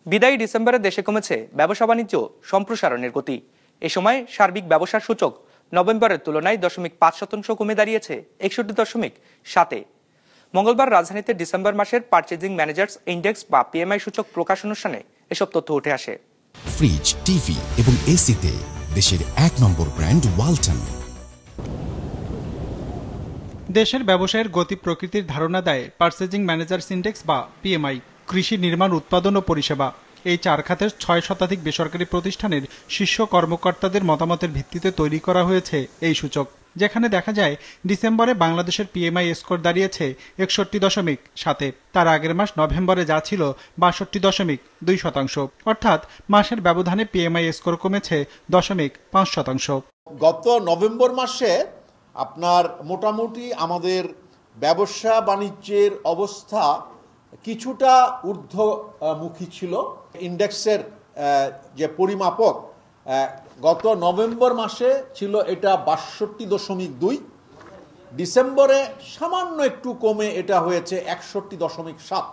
বিদায়ী ডিসেম্বরে দেশে কমেছে ব্যবসা বাণিজ্য সম্প্রসারণের গতি। এ সময় সার্বিক ব্যবসার সূচক নভেম্বরের তুলনায় 0.5% কমে দাঁড়িয়েছে 61.7-এ। মঙ্গলবার রাজধানীতে ডিসেম্বর মাসের পারচেজিং ম্যানেজার্স ইন্ডেক্স বা পিএমআই সূচক প্রকাশ অনুষ্ঠানে এসব তথ্য উঠে আসে। ফ্রিজ, টিভি এবং এসিতে দেশের 1 নম্বর ব্র্যান্ড ওয়ালটন। দেশের ব্যবসায়ের গতি প্রকৃতির ধারণা দেয় পারচেজিং ম্যানেজার্স ইন্ডেক্স বা পিএমআই। কৃষি, নির্মাণ, উৎপাদন ও পরিষেবা এই 4 খাতের 6 শতাধিক বেসরকারি প্রতিষ্ঠানের শীর্ষ কর্মকর্তাদের মতামতের ভিত্তিতে তৈরি করা হয়েছে এই সূচক, যেখানে দেখা যায় ডিসেম্বরে বাংলাদেশের পিএমআই স্কোর দাঁড়িয়েছে 61.7-এ। তার আগের মাস নভেম্বরে যা ছিল 62.2%, অর্থাৎ মাসের ব্যবধানে পিএমআই স্কোর কমেছে 0.5%। গত নভেম্বর মাসে আপনার মোটামুটি আমাদের ব্যবসা বাণিজ্যের অবস্থা কিছুটা ঊর্ধ্বমুখী ছিল। ইন্ডেক্সের যে পরিমাপক গত নভেম্বর মাসে ছিল এটা 62.2, ডিসেম্বরে সামান্য একটু কমে এটা হয়েছে 61.7।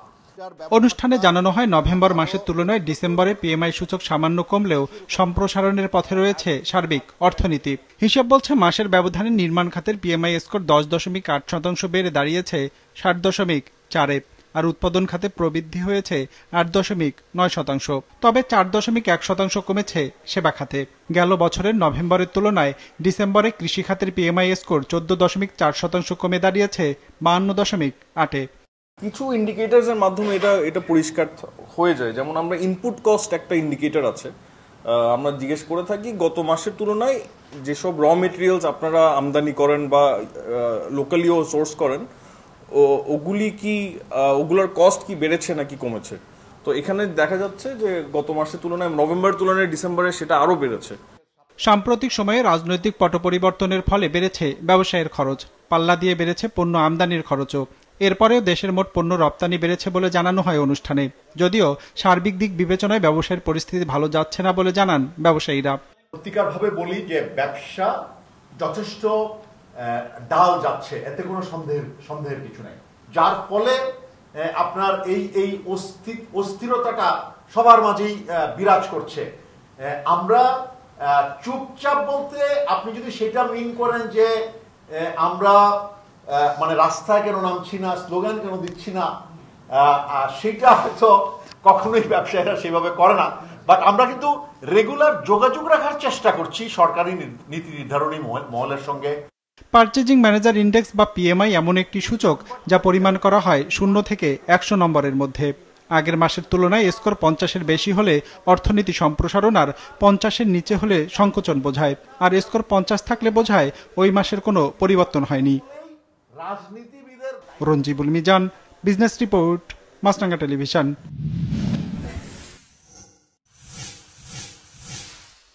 অনুষ্ঠানে জানানো হয় নভেম্বর মাসের তুলনায় ডিসেম্বরে পিএমআই সূচক সামান্য কমলেও সম্প্রসারণের পথে রয়েছে সার্বিক অর্থনীতি। হিসাব বলছে মাসের ব্যবধানে নির্মাণ খাতের পিএমআই স্কোর 10.8% বেড়ে দাঁড়িয়েছে 60.4-এ, আর উৎপাদন খাতে প্রবৃদ্ধি হয়েছে 8.9%। তবে 4.1% কমেছে সেবা খাতে। গেল বছরের নভেম্বরের তুলনায় ডিসেম্বরে কৃষি খাতের পিএমআই স্কোর 14.4% কমে দাঁড়িয়েছে 52.8-এ। কিছু ইন্ডিকেটরসের মাধ্যমে এটা পরিষ্কার হয়ে যায়। যেমন আমরা ইনপুট কস্ট একটা ইন্ডিকেটর আছে, আমরা জিজ্ঞেস করে থাকি গত মাসের তুলনায় যেসব র মেটেরিয়ালস আপনারা আমদানি করেন বা লোকালিও সোর্স করেন ওগুলোর কস্ট কি বেড়েছে নাকি কমেছে। তো এখানে দেখা যাচ্ছে যে গত মাসের তুলনায় নভেম্বরের তুলনায় ডিসেম্বরে সেটা আরো বেড়েছে। সাম্প্রতিক সময়ে রাজনৈতিক পট পরিবর্তনের ফলে বেড়েছে ব্যবসায়ের খরচ, পাল্লা দিয়ে বেড়েছে পণ্য আমদানির খরচও। এরপরেও দেশের মোট পণ্য রপ্তানি বেড়েছে বলে জানানো হয় অনুষ্ঠানে, যদিও সার্বিক দিক বিবেচনায় ব্যবসায়ের পরিস্থিতি ভালো যাচ্ছে না বলে জানান ব্যবসায়ীরা। সত্যিকারভাবে বলি যে ব্যবসা যথেষ্ট ডাল যাচ্ছে, এতে কোনো সন্দেহের কিছু নেই, যার ফলে আপনার এই অস্থিরতাটা সবার মাঝেই বিরাজ করছে। আমরা চুপচাপ বলতে আপনি যদি সেটা মিন করেন যে আমরা মানে রাস্তায় কেন নামছি না, স্লোগান কেন দিচ্ছি না, সেটা হয়তো কখনোই ব্যবসায়ীরা সেভাবে করে না। বাট আমরা কিন্তু রেগুলার যোগাযোগ রাখার চেষ্টা করছি সরকারি নীতি নির্ধারণী মহলের সঙ্গে। পারচেজিং ম্যানেজার ইন্ডেক্স বা পিএমআই এমন একটি সূচক যা পরিমাণ করা হয় 0 থেকে 100 নম্বরের মধ্যে। আগের মাসের তুলনায় স্কোর 50-এর বেশি হলে অর্থনীতি সম্প্রসারণ, আর 50-এর নিচে হলে সংকোচন বোঝায়, আর স্কোর 50 থাকলে বোঝায় ওই মাসের কোনো পরিবর্তন হয়নি। রাজনীতিবিদের রঞ্জিবুল মিজান, বিজনেস রিপোর্ট, মাছরাঙ্গা টেলিভিশন।